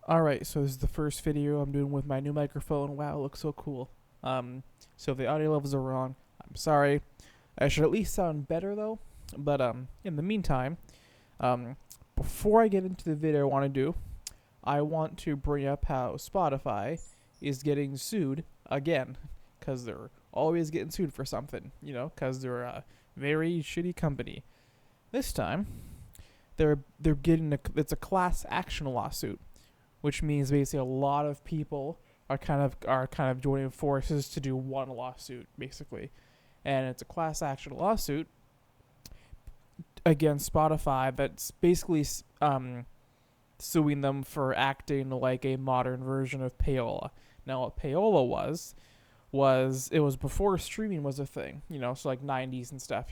Alright, so this is the first video I'm doing with my new microphone. Wow, it looks so cool. So if the audio levels are wrong, I'm sorry. I should at least sound better though. But in the meantime, um, before I get into the video I want to do, I want to bring up how Spotify is getting sued again, because they're always getting sued for something, because they're a very shitty company. This time, they're getting it's a class action lawsuit, which means basically a lot of people are kind of joining forces to do one lawsuit basically, and it's a class action lawsuit against Spotify that's basically suing them for acting like a modern version of payola. Now, what payola was it was before streaming was a thing, so like 90s and stuff,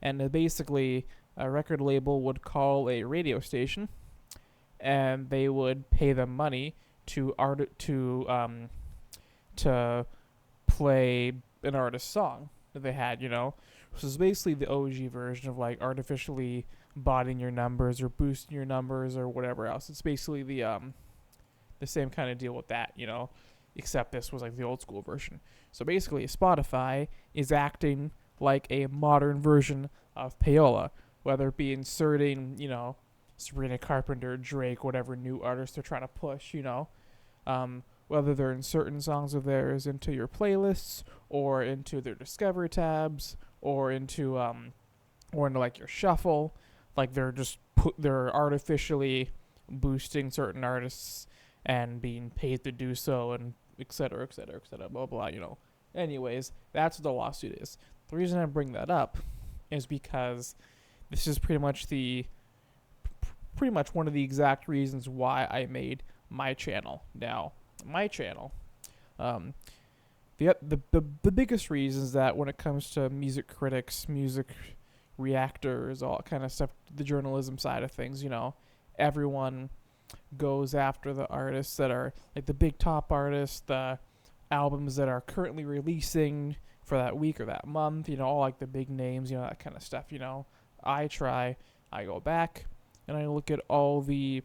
and basically a record label would call a radio station and they would pay them money to play an artist's song that they had, So it's basically the OG version of like artificially botting your numbers or boosting your numbers or whatever else. It's basically the same kind of deal with that, except this was like the old school version. So basically, Spotify is acting like a modern version of payola, whether it be inserting, Sabrina Carpenter, Drake, whatever new artist they're trying to push, whether they're inserting songs of theirs into your playlists or into their Discover tabs or into like your shuffle, like they're artificially boosting certain artists and being paid to do so, and et cetera, et cetera, et cetera, blah blah. Anyways, that's what the lawsuit is. The reason I bring that up is because this is pretty much one of the exact reasons why I made my channel. Now, my channel, the biggest reason is that when it comes to music critics, music reactors, all that kind of stuff, the journalism side of things, everyone goes after the artists that are like the big top artists, the albums that are currently releasing for that week or that month, all like the big names, that kind of stuff, I go back and I look at all the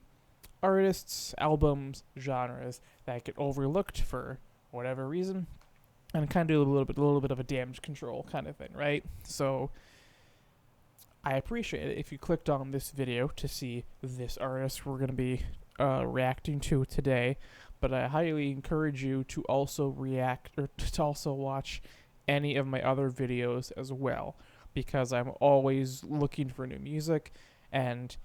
artists, albums, genres that get overlooked for whatever reason, and kind of do a little bit of a damage control kind of thing, right? So I appreciate it if you clicked on this video to see this artist we're going to be reacting to today, but I highly encourage you to also react or to also watch any of my other videos as well, because I'm always looking for new music, and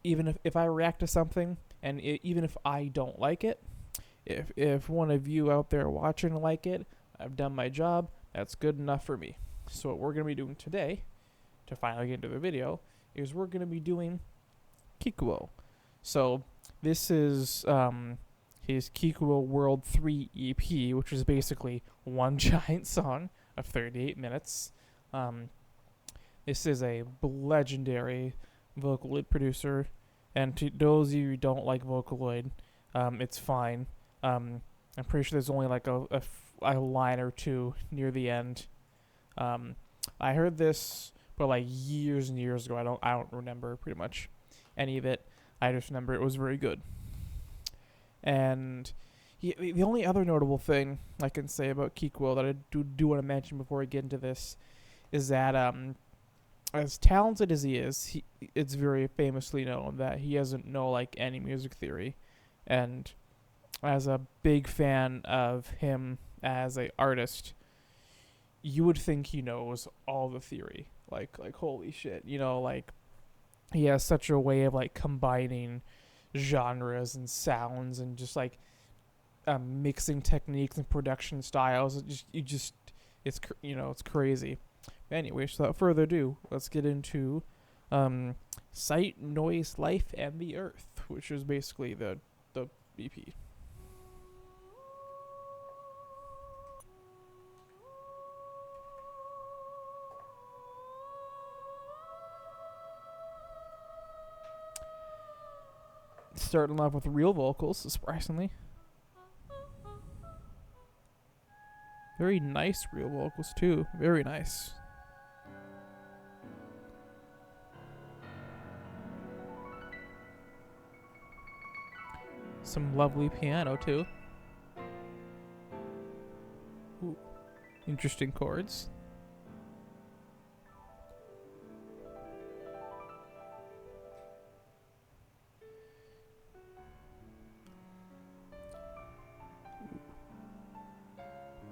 even if I react to something and even if I don't like it, if one of you out there watching like it, I've done my job. That's good enough for me. So what we're going to be doing today, to finally get into the video, is we're going to be doing Kikuo. So this is his Kikuo World 3 EP, which is basically one giant song of 38 minutes. This is a legendary Vocaloid producer, and to those of you who don't like Vocaloid, it's fine. I'm pretty sure there's only like a line or two near the end. I heard this, but like years and years ago. I don't remember pretty much any of it. I just remember it was very good. And the only other notable thing I can say about Kikuo that I do want to mention before I get into this is that as talented as he is, it's very famously known that he doesn't know like any music theory, and as a big fan of him as a artist, you would think he knows all the theory. Like holy shit, like he has such a way of like combining genres and sounds and just like mixing techniques and production styles. It's crazy. Anyway, so without further ado, let's get into Sight, Noise, Life, and the Earth, which is basically the EP. Starting off with real vocals, surprisingly. Very nice real vocals, too. Very nice. Some lovely piano too. Ooh, interesting chords.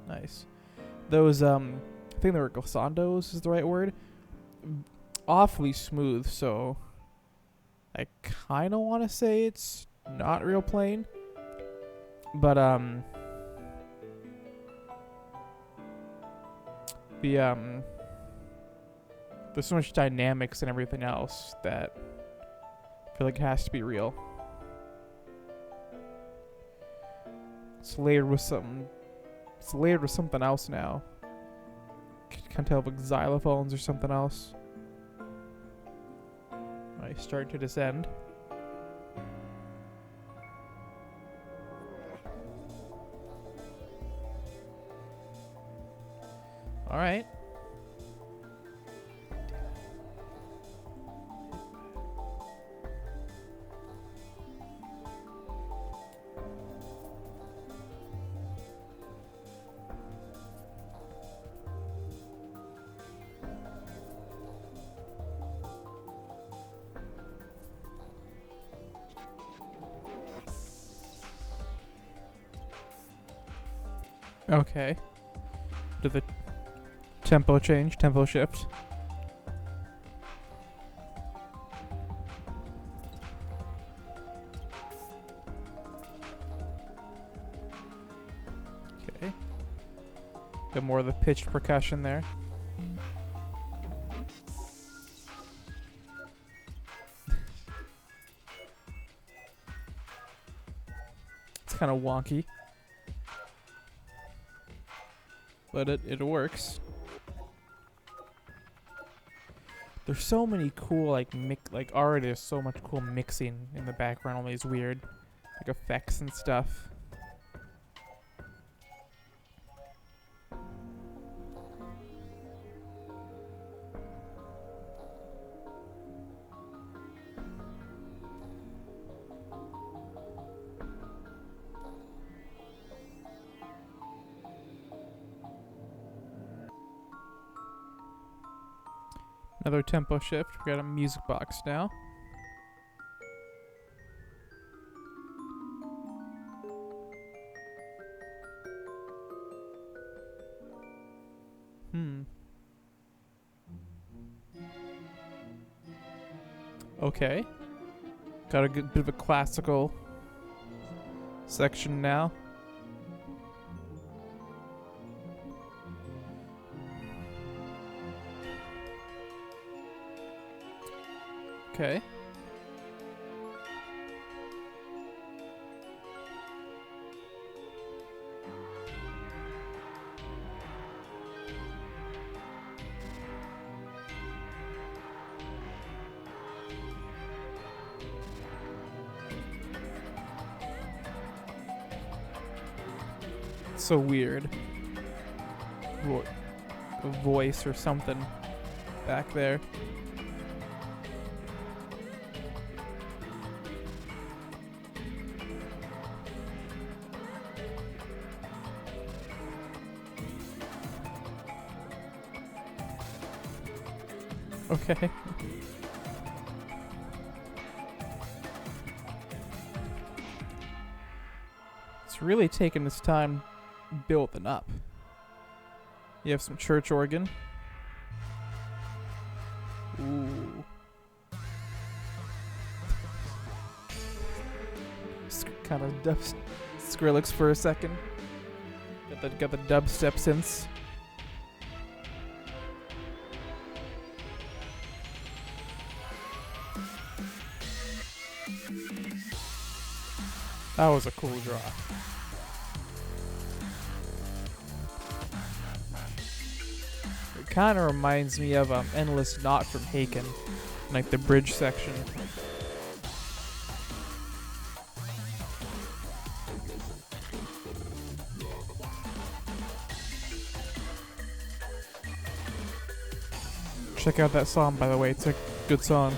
Nice. Those I think they were glissandos is the right word. Awfully smooth, so I kind of want to say it's not real plain. But there's so much dynamics and everything else that I feel like it has to be real. It's layered with something. It's layered with something else now. Can't tell if it's xylophones or something else. I start to descend. All right. Okay. Did the tempo change? Tempo shift? Okay. Got more of the pitched percussion there. It's kind of wonky. But it works. There's so many cool already there's so much cool mixing in the background, all these weird effects and stuff. Another tempo shift. We got a music box now. Okay. Got a good bit of a classical section now. Okay. So weird. A voice or something back there. Okay. It's really taking its time building up. You have some church organ. Ooh. Kind of Skrillex for a second. Got the dubstep synths. That was a cool draw. It kind of reminds me of Endless Knot from Haken, like the bridge section. Check out that song, by the way. It's a good song.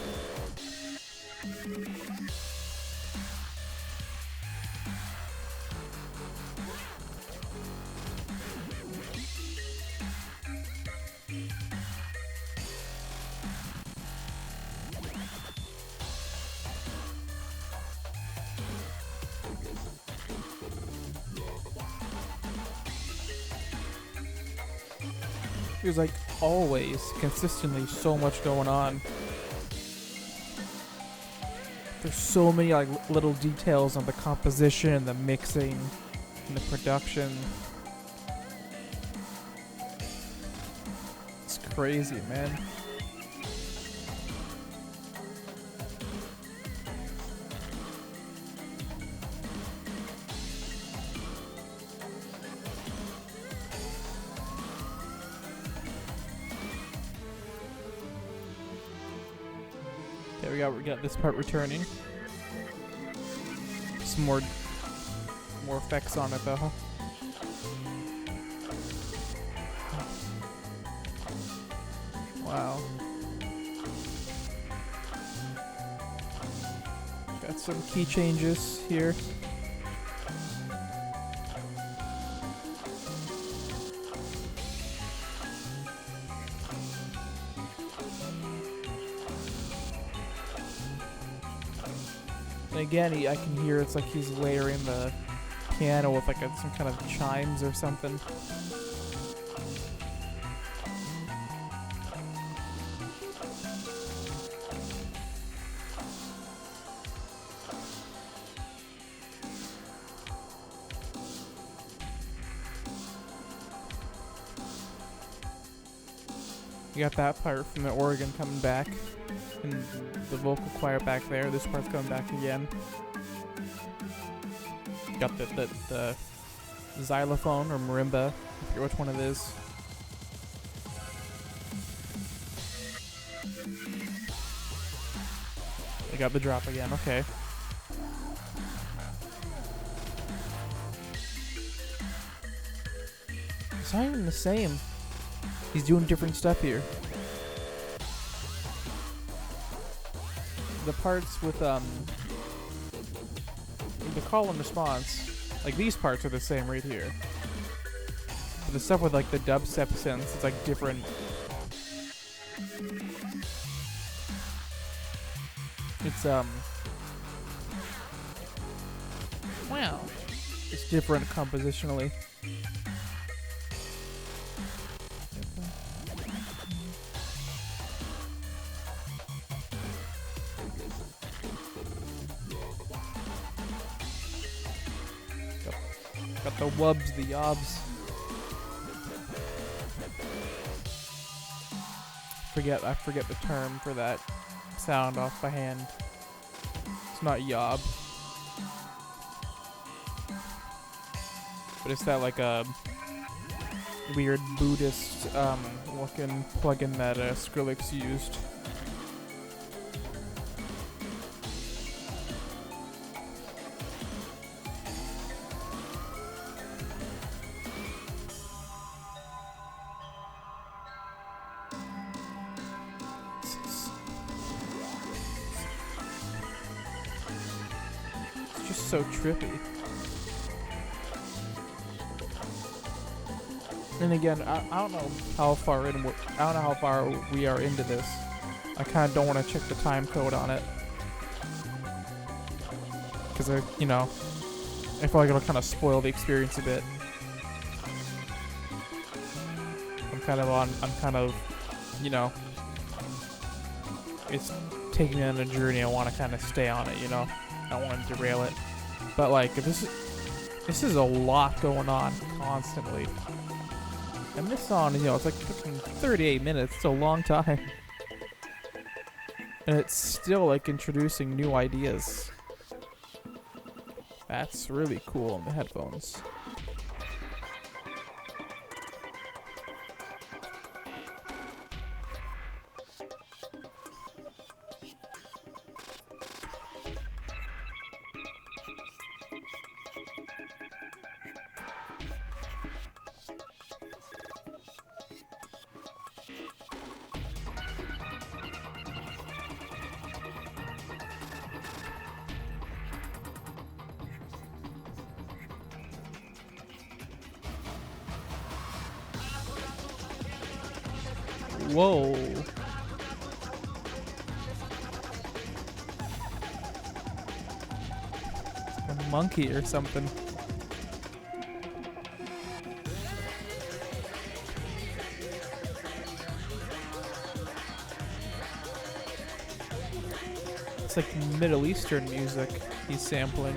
There's like always, consistently, so much going on. There's so many like little details on the composition and the mixing and the production. It's crazy, man. We got this part returning. Some more effects on it though. Wow. Got some key changes here. And again, I can hear it's like he's layering the piano with like some kind of chimes or something. You got that part from the organ coming back, and the vocal choir back there. This part's coming back again. Got the xylophone or marimba. I forget which one it is. I got the drop again. Okay. It's not even the same. He's doing different stuff here. The parts with the call and response, like these parts are the same right here. But the stuff with like the dubstep synths, it's like different. It's wow. It's different compositionally. Got the wubs, the yobs. I forget the term for that sound off by hand. It's not yob. But it's that like a weird Buddhist looking plugin that Skrillex used. Just so trippy. And again, I don't know how far we are into this. I kind of don't want to check the time code on it because I feel like it'll kind of spoil the experience a bit. I'm kind of, it's taking me on a journey. I want to kind of stay on it, I don't want to derail it. But like, this is a lot going on constantly. And this song, it's like 38 minutes. It's a long time. And it's still like introducing new ideas. That's really cool on the headphones. Whoa. A monkey or something. It's like Middle Eastern music he's sampling.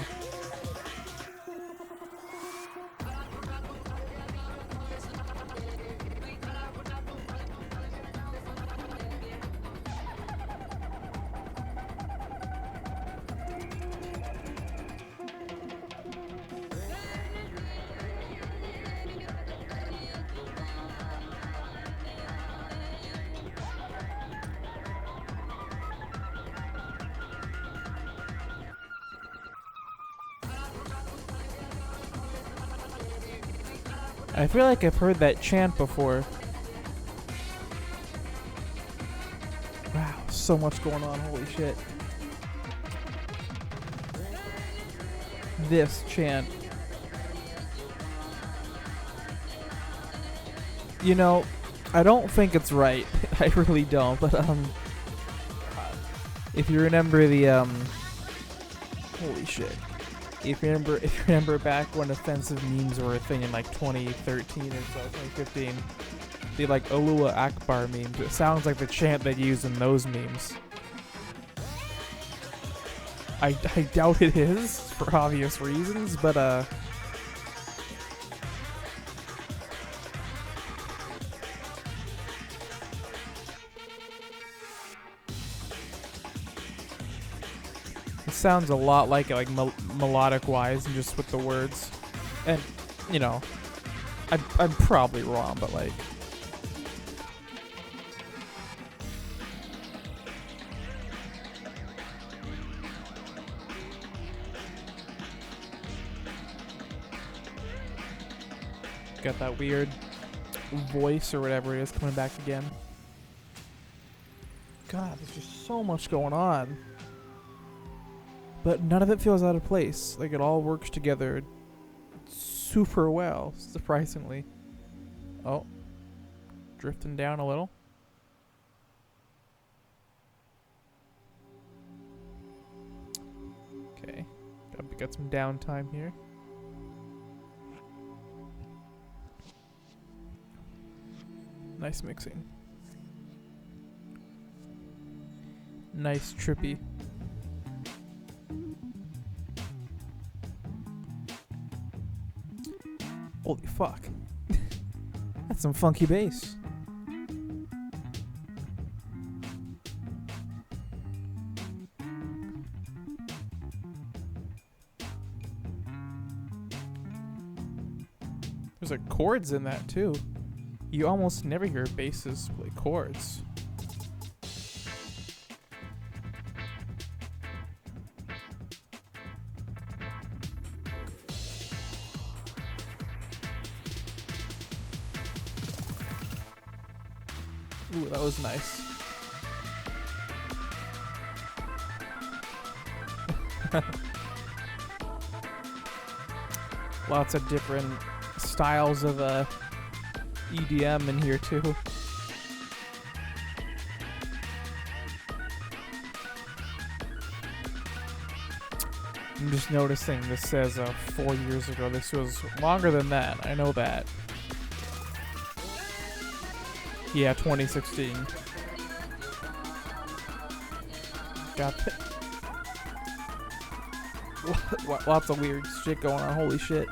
I feel like I've heard that chant before. Wow, so much going on, holy shit. This chant. You know, I don't think it's right. I really don't, but if you remember the holy shit. If you remember back when offensive memes were a thing in like 2013 or so, 2015, the like Alua Akbar memes, it sounds like the chant they use in those memes. I doubt it is, for obvious reasons, but it sounds a lot like it, like melodic wise and just with the words. And, you know, I'm probably wrong, but like... Got that weird voice or whatever it is coming back again. God, there's just so much going on. But none of it feels out of place. Like, it all works together super well, surprisingly. Oh. Drifting down a little. Okay. Got some downtime here. Nice mixing. Nice trippy. Holy fuck. That's some funky bass. There's like chords in that too. You almost never hear basses play chords. Ooh, that was nice. Lots of different styles of EDM in here too. I'm just noticing this says 4 years ago. This was longer than that. I know that. Yeah, 2016. Got it. Lots of weird shit going on. Holy shit.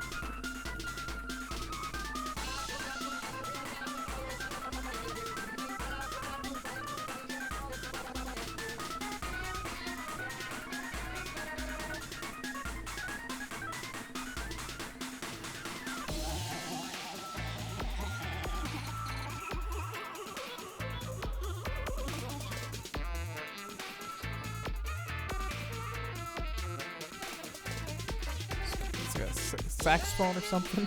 Saxophone or something.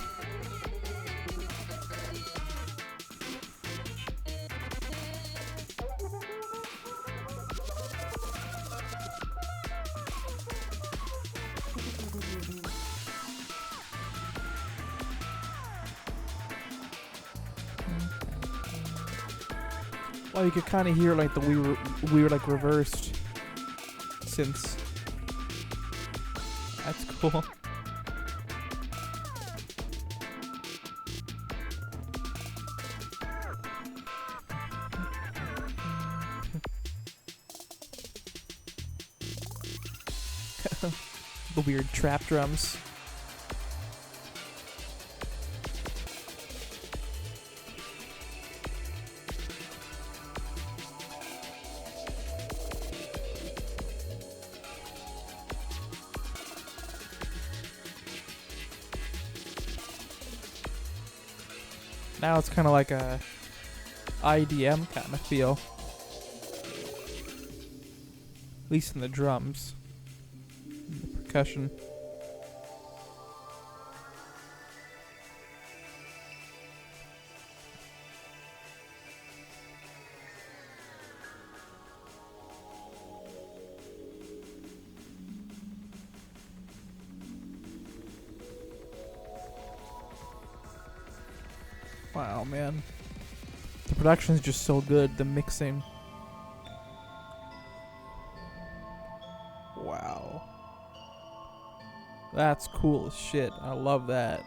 Well, you could kind of hear like the we were like reversed since. That's cool. The weird trap drums. Now it's kind of like a IDM kind of feel. At least in the drums. The percussion. Wow, man. The production's just so good, the mixing. Wow. That's cool as shit. I love that.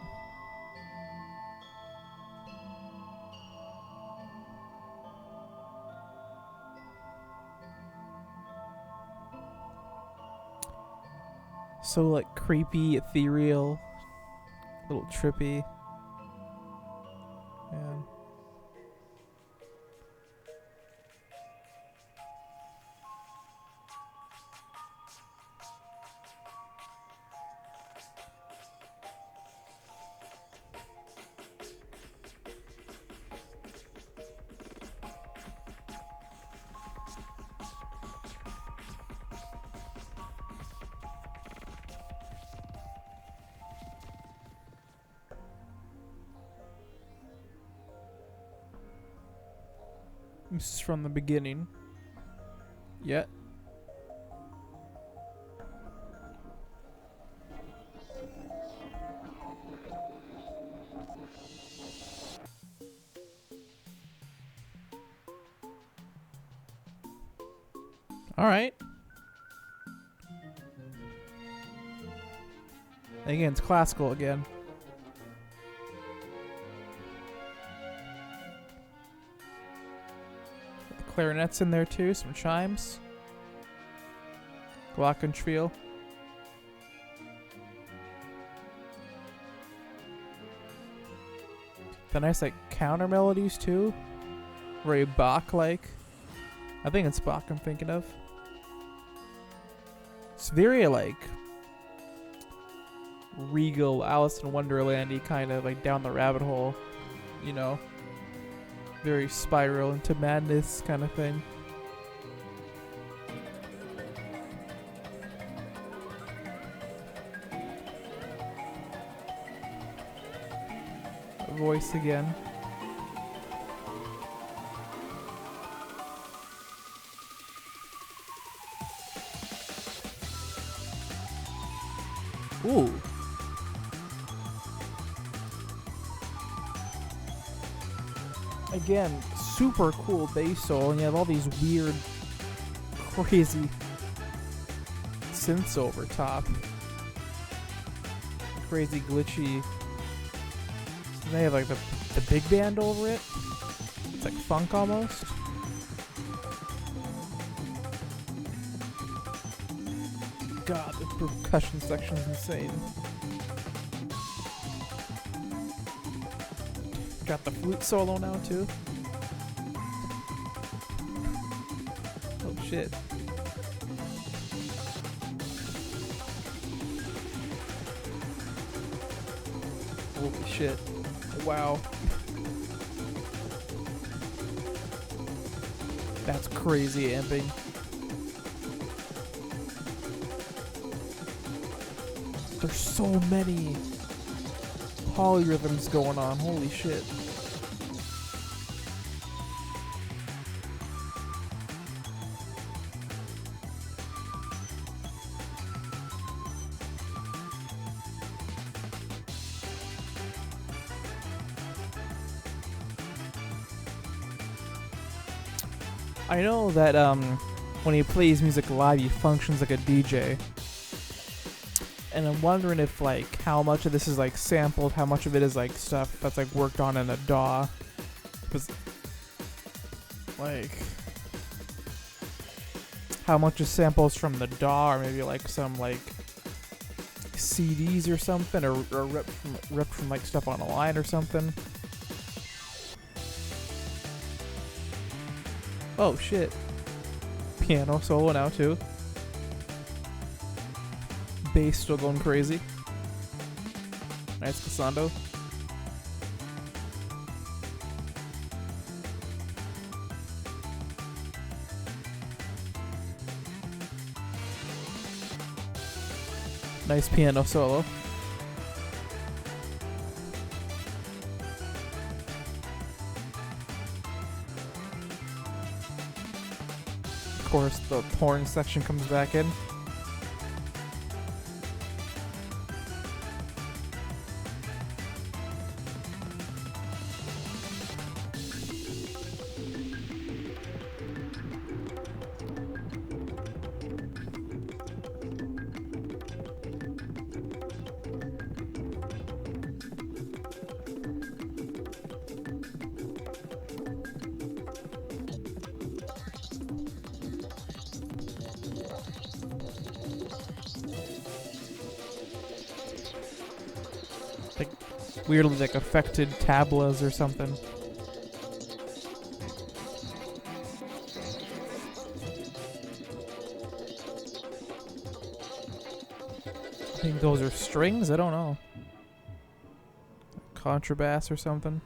So like creepy, ethereal, a little trippy. Yeah. This is from the beginning. Yeah. All right. Again, it's classical again. The clarinets in there too, some chimes. Glockenspiel. The nice like counter melodies too. Very Bach-like. I think it's Bach I'm thinking of. It's very like regal Alice in Wonderland-y kind of like down the rabbit hole, you know. Very spiral into madness kind of thing. Voice again. Ooh. Again, super cool bass solo, and you have all these weird, crazy synths over top. Crazy, glitchy. And they have like the big band over it. It's like funk almost. God, the percussion section is insane. Got the flute solo now too. Oh shit. Holy shit. Wow. That's crazy amping. There's so many polyrhythms going on. Holy shit. I know that when he plays music live, he functions like a DJ. And I'm wondering if like how much of this is like sampled, how much of it is like stuff that's like worked on in a DAW. Because like how much is samples from the DAW, or maybe like some like like CDs or something, or ripped from like stuff on a line or something. Oh shit. Piano solo now too. Bass still going crazy. Nice glissando. Nice piano solo. Of course, the horn section comes back in. Like weirdly like affected tablas or something. I think those are strings, I don't know. Contrabass or something.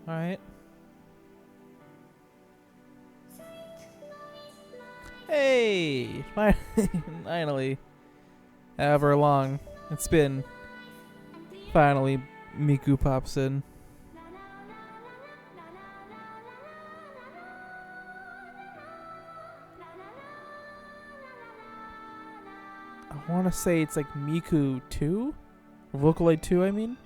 Alright. Hey! Finally. However long it's been. Finally, Miku pops in. I want to say it's like Miku 2? Vocaloid 2, I mean?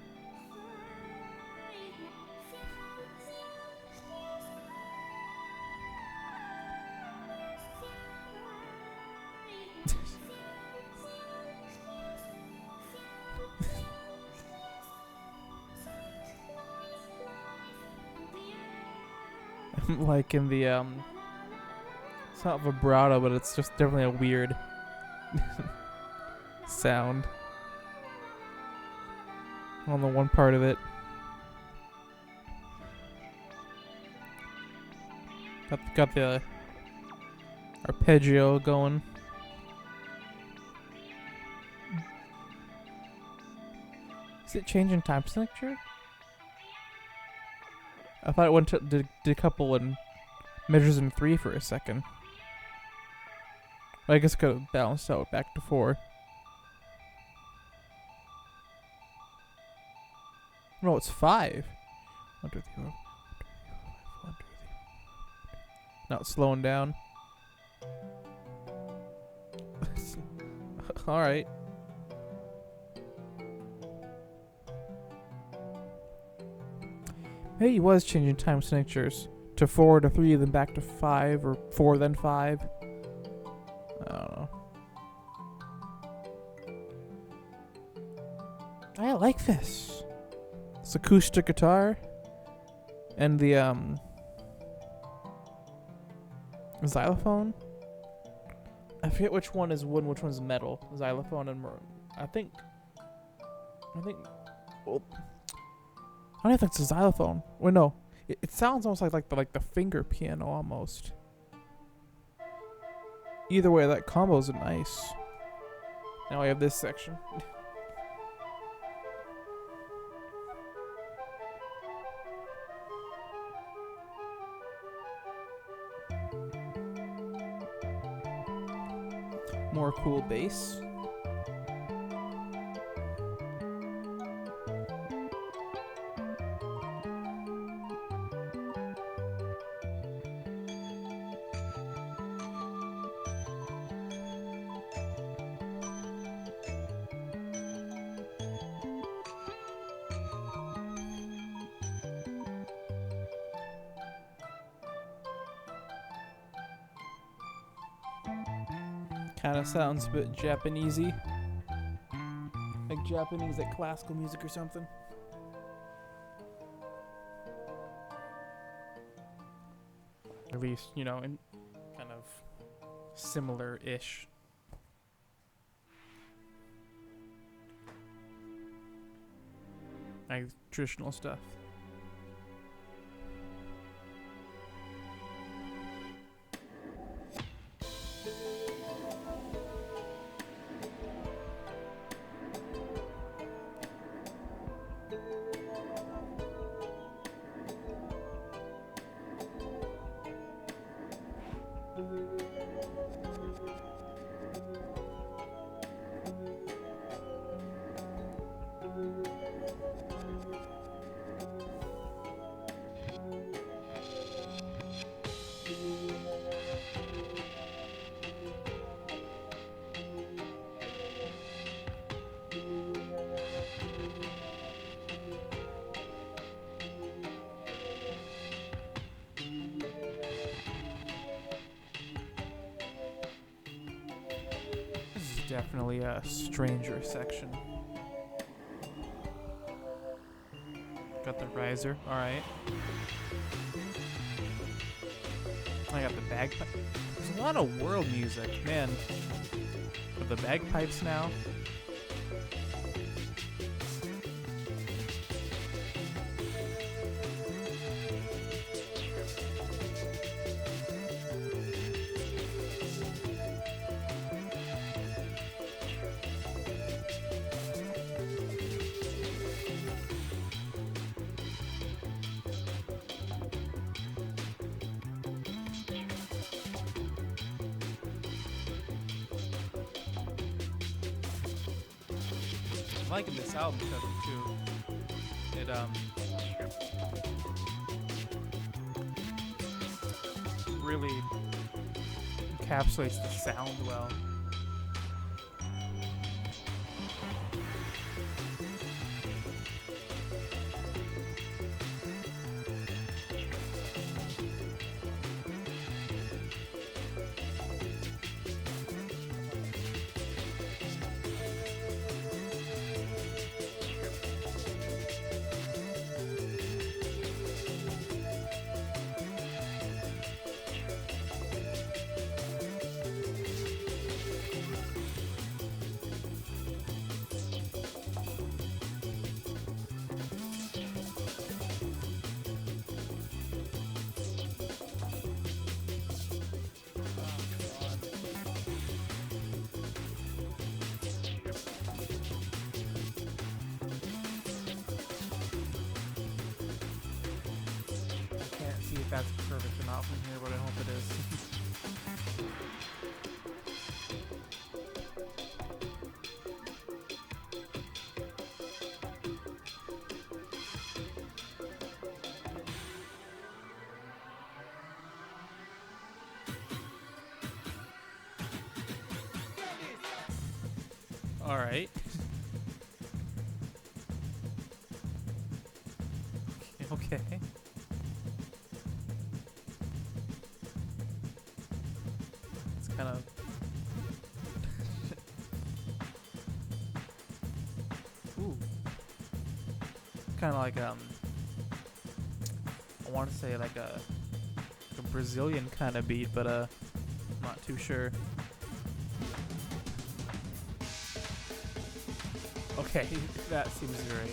Like in the it's not vibrato, but it's just definitely a weird sound on the one part of it. Got the arpeggio going. Is it changing time signature? I thought it went to did a couple and measures in 3 for a second. I guess it could have balanced out back to 4. No, it's 5. 1, 2, 3, 4. 1, 2, 3. Now it's slowing down. Alright. Maybe he was changing time signatures to 4 to 3, then back to 5, or 4 then 5. I don't know. I like this. It's acoustic guitar and the xylophone. I forget which one is wood, which one's metal. Xylophone and I think. Well, I don't think it's a xylophone. Well, no, it sounds almost like the finger piano almost. Either way, that combo's nice. Now I have this section. More cool bass. Kind of sounds a bit Japanesey. Like Japanese, like classical music or something. At least, you know, in kind of similar-ish. Like traditional stuff. Definitely a stranger section. Got the riser, alright. I got the bagpipe. There's a lot of world music, man. With the bagpipes now. I'm liking this album cover too. It really encapsulates the sound well. That's perfect or not from here, but I hope it is. All right. Okay. Kind of ooh, kind of like I want to say like a Brazilian kind of beat, but I'm not too sure. Okay, that seems very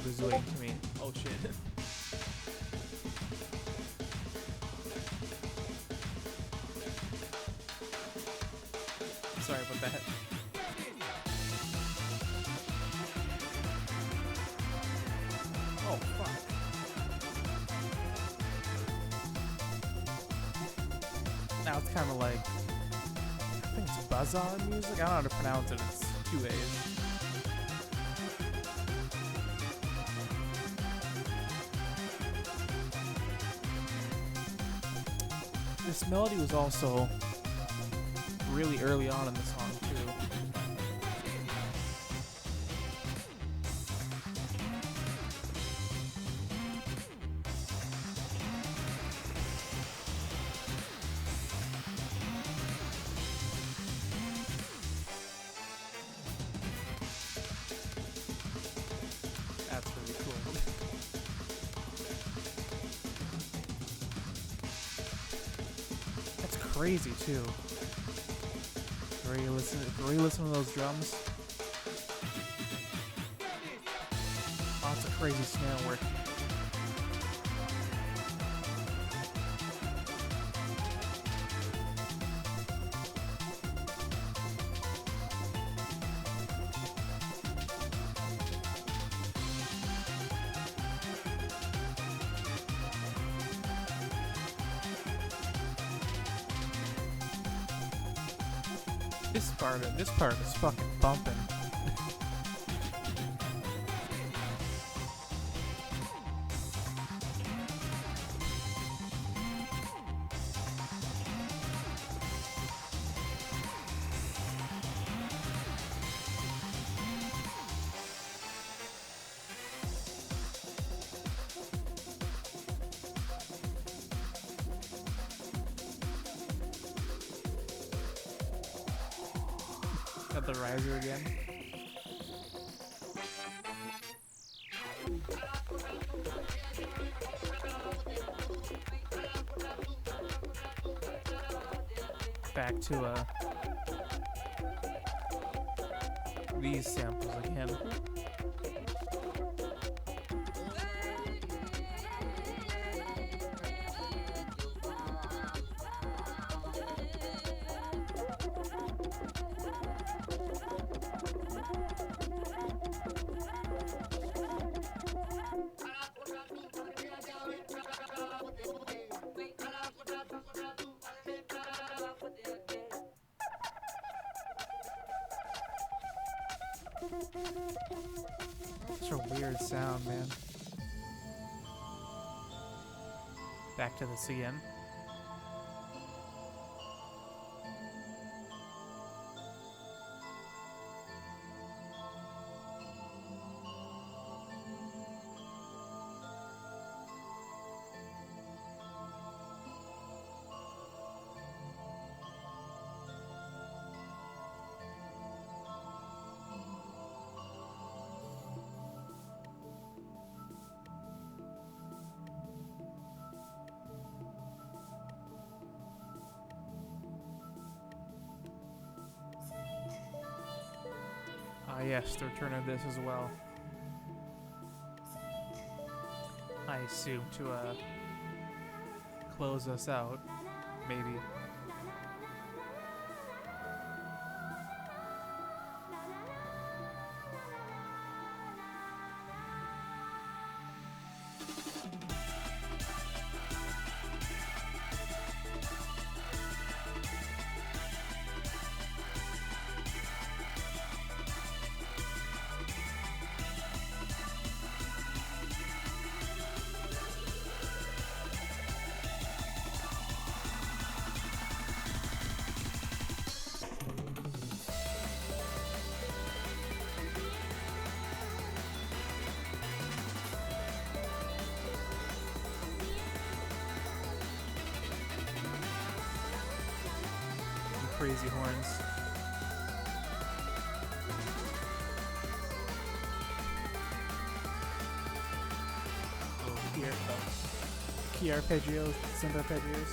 Brazilian to me. Oh shit. Sorry about that. Oh, fuck. Now it's kind of like, I think it's bazaar music? I don't know how to pronounce it. It's two A's. This melody was also really early on in the song too. That's really cool. crazy too. Where you listen to those drums. Lots of crazy snare work. This part is fucking bumping. Got the riser again. Back to these samples again. Such a weird sound, man. Back to this again. Yes, the return of this as well. I assume to close us out, maybe. Crazy horns. Key arpeggios, synth arpeggios.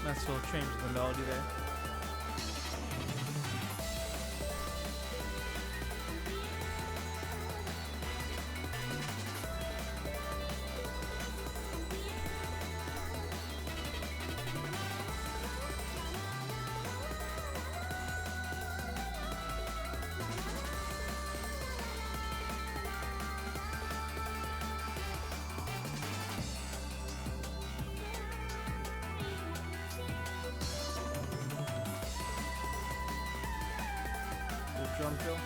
That's what changes the melody there. Drum fill.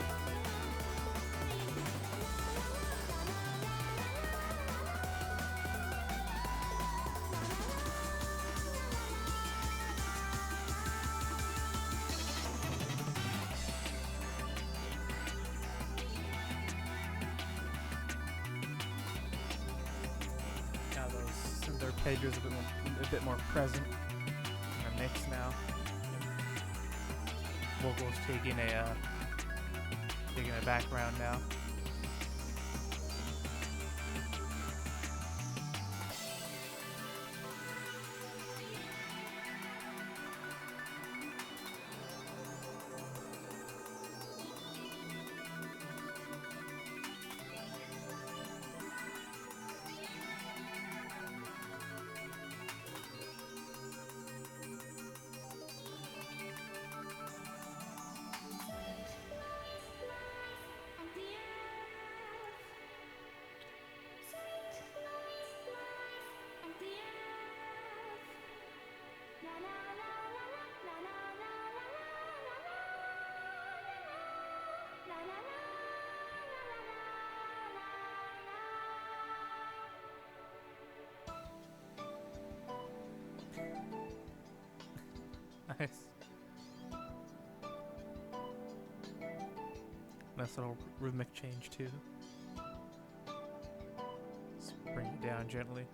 Now those synth arpeggios a bit more present in the mix now. Vocals taking a background now. Nice. Nice little rhythmic change too. Let's bring it down gently.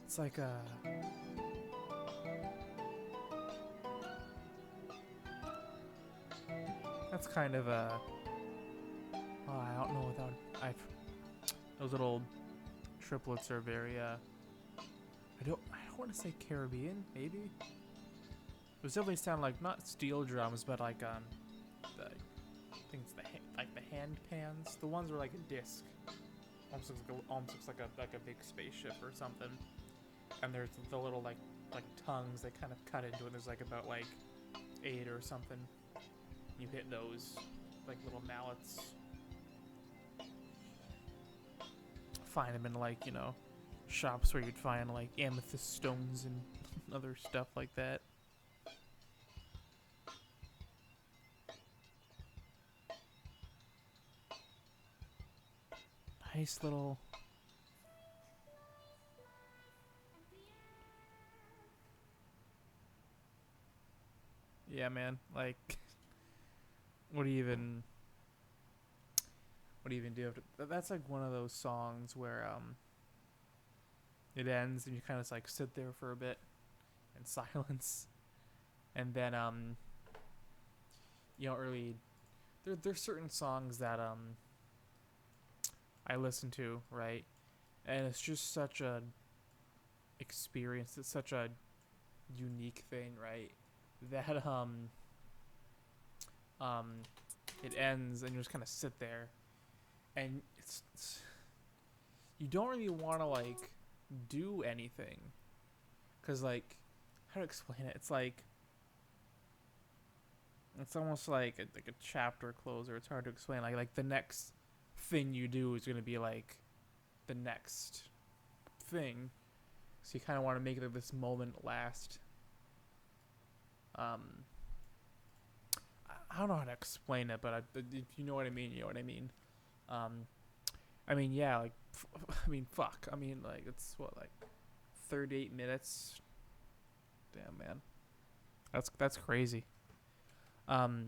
It's like a that's kind of a I don't know without those little triplets are very I don't want to say Caribbean, maybe. It was definitely sound like not steel drums, but like the I think it's like the hand pans, the ones were like a disc. Almost looks like a big spaceship or something. And there's the little like tongues that kind of cut into it. There's like about like 8 or something. You hit those like little mallets. Find them in like, you know, shops where you'd find like amethyst stones and other stuff like that. Nice little yeah, man. Like, what do you even do? That's like one of those songs where it ends and you kind of like sit there for a bit in silence, and then you don't really. There's certain songs that I listen to, right, and it's just such a experience. It's such a unique thing, right? That it ends and you just kind of sit there, and it's you don't really want to like do anything, cause like how to explain it? It's like it's almost like a chapter closer. It's hard to explain. Like the next thing you do is gonna be like the next thing, so you kind of want to make it this moment last. I don't know how to explain it, but if you know what I mean, you know what I mean. I mean, yeah, like, fuck. I mean, like, it's what, like, 38 minutes. Damn, man, that's crazy. There's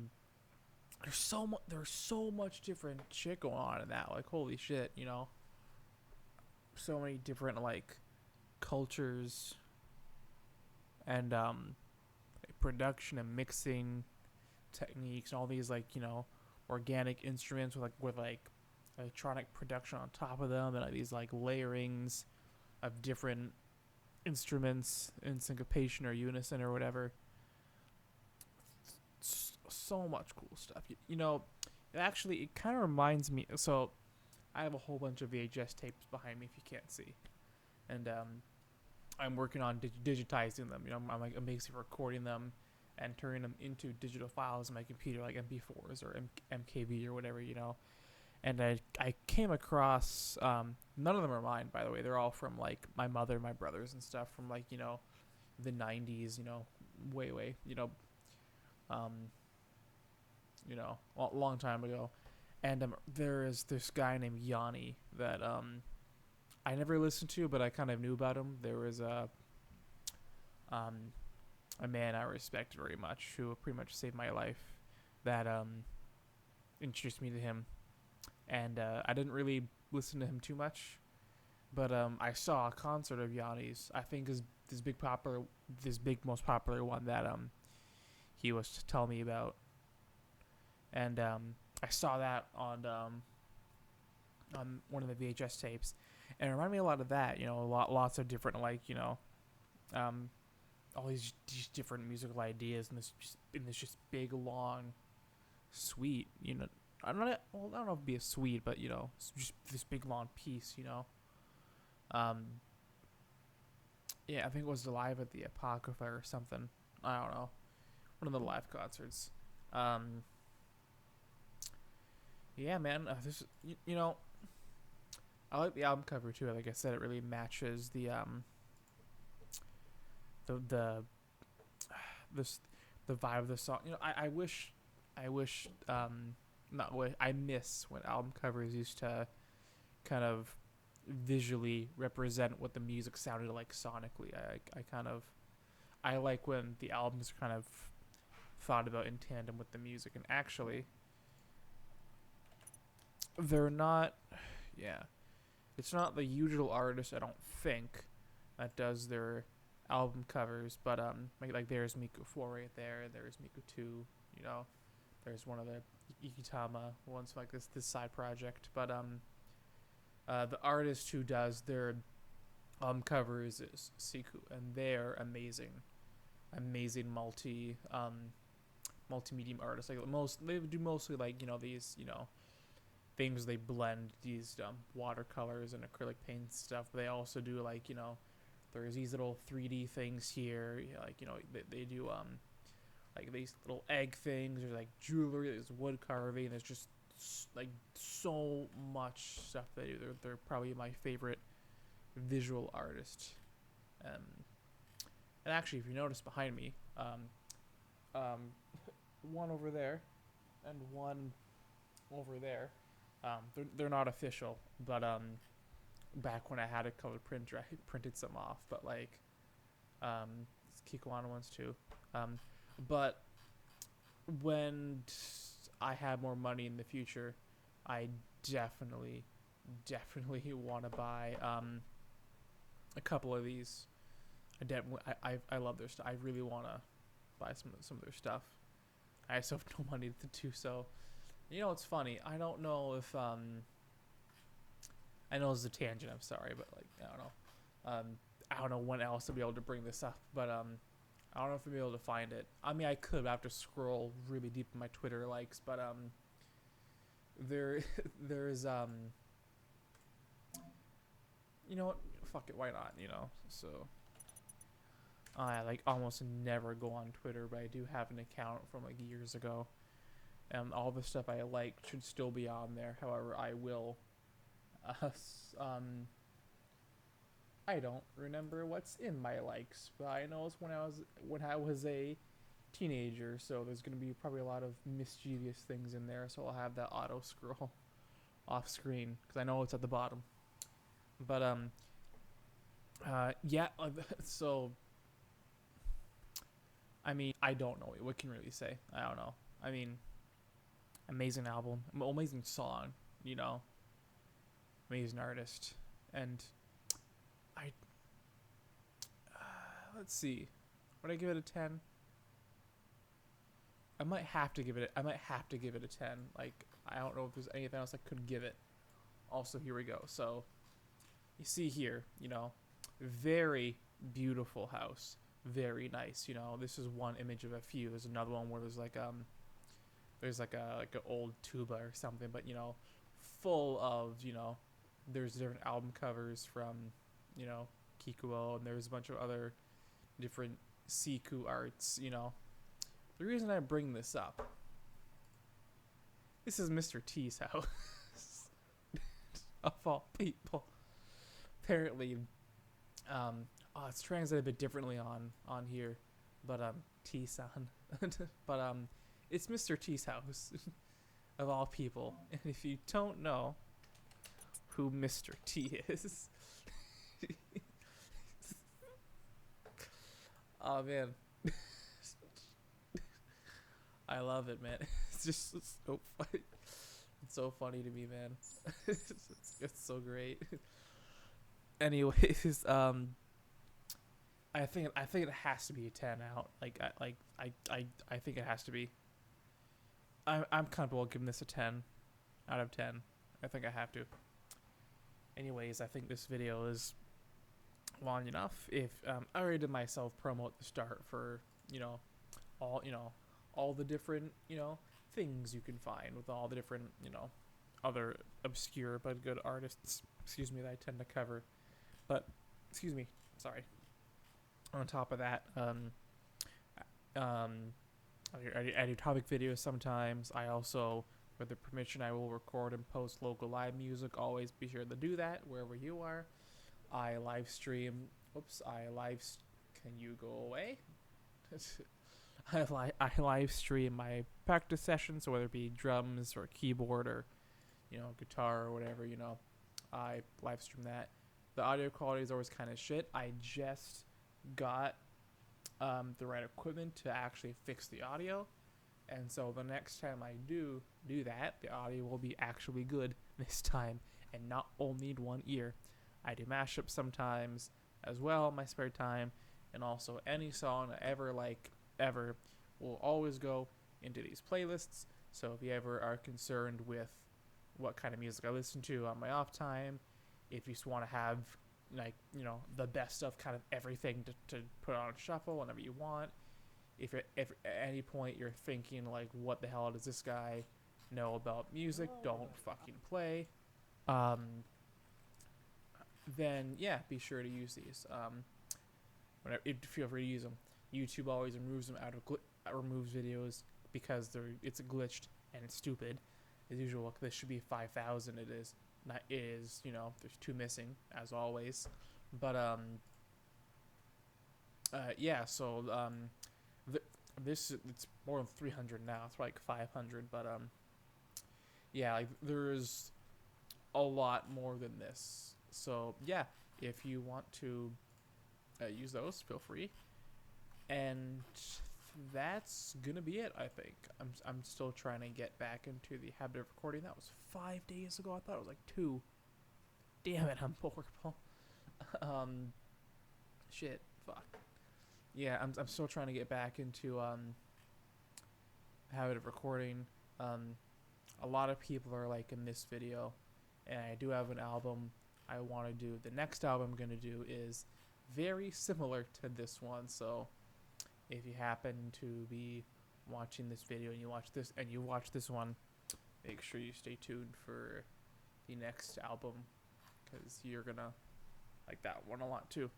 so much different shit going on in that. Like, holy shit, you know. So many different like cultures and production and mixing techniques and all these like, you know, organic instruments with electronic production on top of them, and like these like layerings of different instruments in syncopation or unison or whatever. So much cool stuff. You know, it kind of reminds me. So I have a whole bunch of VHS tapes behind me, if you can't see, and I'm working on digitizing them. You know, I'm basically recording them and turning them into digital files on my computer, like MP4s or MKV or whatever, you know. And I came across none of them are mine, by the way. They're all from like my mother, my brothers, and stuff from like, you know, the 90s, you know, way, you know, long time ago. And there is this guy named Yanni that I never listened to, but I kind of knew about him. There was a man I respect very much who pretty much saved my life, that introduced me to him. And I didn't really listen to him too much, But I saw a concert of Yanni's. I think is this big most popular one that he was telling me about, and I saw that on one of the VHS tapes, and it reminded me a lot of that. You know, lots of different like um, all these different musical ideas in this just big long suite. You know, I don't know if it'd be a suite, but you know, it's just this big long piece. You know, um, yeah, I think it was live at the Apocrypha or something. I don't know, one of the live concerts. Um, yeah, man, you know, I like the album cover too. Like I said, it really matches the this the vibe of the song. You know, I wish not wish I miss when album covers used to kind of visually represent what the music sounded like sonically. I kind of I like when the albums are kind of thought about in tandem with the music, and actually they're not. Yeah, it's not the usual artist, I don't think, that does their album covers, but like there's Miku 4 right there, there's Miku 2, you know, there's one of the Ikitama ones like this side project, but the artist who does their covers is Siku, and they're amazing multimedia artists. Like they do mostly like these things. They blend these watercolors and acrylic paint stuff. But they also do like there's these little 3D things here. Like they do like these little egg things. There's like jewelry. There's wood carving. There's just like so much stuff they do. They're probably my favorite visual artist. Um, and actually, if you notice behind me, um, one over there and one over there, they're not official, but back when I had a colored printer, I printed some off. But like, Kikuo ones too. But when I have more money in the future, I definitely, definitely want to buy a couple of these. I love their stuff. I really want to buy some of their stuff. I just have no money to do so. It's funny. I don't know if I know it's a tangent. I'm sorry, but like I don't know. I don't know when else I'll be able to bring this up, but I don't know if I'll be able to find it. I mean, I could have to scroll really deep in my Twitter likes, but there's you know what? Fuck it, why not? So I like almost never go on Twitter, but I do have an account from like years ago, and all the stuff I like should still be on there. However, I will. Uh, I don't remember what's in my likes, but I know it's when I was a teenager, so there's gonna be probably a lot of mischievous things in there. So I'll have that auto scroll off screen because I know it's at the bottom. But yeah. So I mean, I don't know what can really say. I don't know. I mean, amazing album, amazing song. You know, amazing artist, and I let's see. Would I give it a 10? I might have to give it. I might have to give it a 10. Like I don't know if there's anything else I could give it. Also, here we go. So you see here, very beautiful house, very nice. This is one image of a few. There's another one where there's like an old tuba or something, but full of there's different album covers from Kikuo, and there's a bunch of other different Siku arts. The reason I bring this up, this is Mr. T's house. Of all people, apparently, it's translated a bit differently on here, but T-san, but it's Mr. T's house, of all people. And if you don't know who Mr. T is, oh man, I love it, man. It's just so funny. It's so funny to me, man. It's so great. Anyways, I think it has to be a 10 out. I think it has to be. I'm comfortable giving this a 10 out of 10. I think I have to. Anyways, I think this video is long enough. If I already did myself promo at the start for all all the different things you can find with all the different other obscure but good artists. Excuse me, that I tend to cover. But excuse me, sorry. On top of that, I do topic videos sometimes. I also, with the permission, I will record and post local live music. Always be sure to do that wherever you are. I live stream. Oops, Can you go away? I live stream my practice sessions, so whether it be drums or keyboard or guitar or whatever. I live stream that. The audio quality is always kind of shit. I just got the right equipment to actually fix the audio, and so the next time I do that, the audio will be actually good this time, and not only in one ear. I do mashups sometimes as well in my spare time, and also any song I ever will always go into these playlists. So if you ever are concerned with what kind of music I listen to on my off time, if you just want to have the best of kind of everything to put on shuffle whenever you want, if at any point you're thinking what the hell does this guy know about music, don't fucking play, then yeah, be sure to use these. Feel free to use them. YouTube always removes them removes videos because it's glitched and it's stupid as usual. This should be 5,000. It is not. It is there's 2 missing as always, but yeah. So this it's more than 300 now. It's like 500, but yeah, there's a lot more than this. So yeah, if you want to use those, feel free. And that's gonna be it. I think I'm still trying to get back into the habit of recording. That was 5 days ago. I thought it was like 2. Damn it, I'm horrible. Shit, fuck. Yeah, I'm still trying to get back into habit of recording. A lot of people are in this video, and I do have an album I want to do. The next album I'm gonna do is very similar to this one, so if you happen to be watching this video and you watch this one, make sure you stay tuned for the next album, because you're gonna like that one a lot too.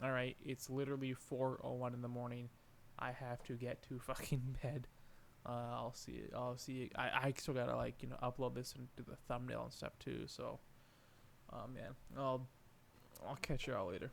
Alright, it's literally 4:01 in the morning. I have to get to fucking bed. I'll see. I still gotta upload this and do the thumbnail and stuff too, so man, I'll catch y'all later.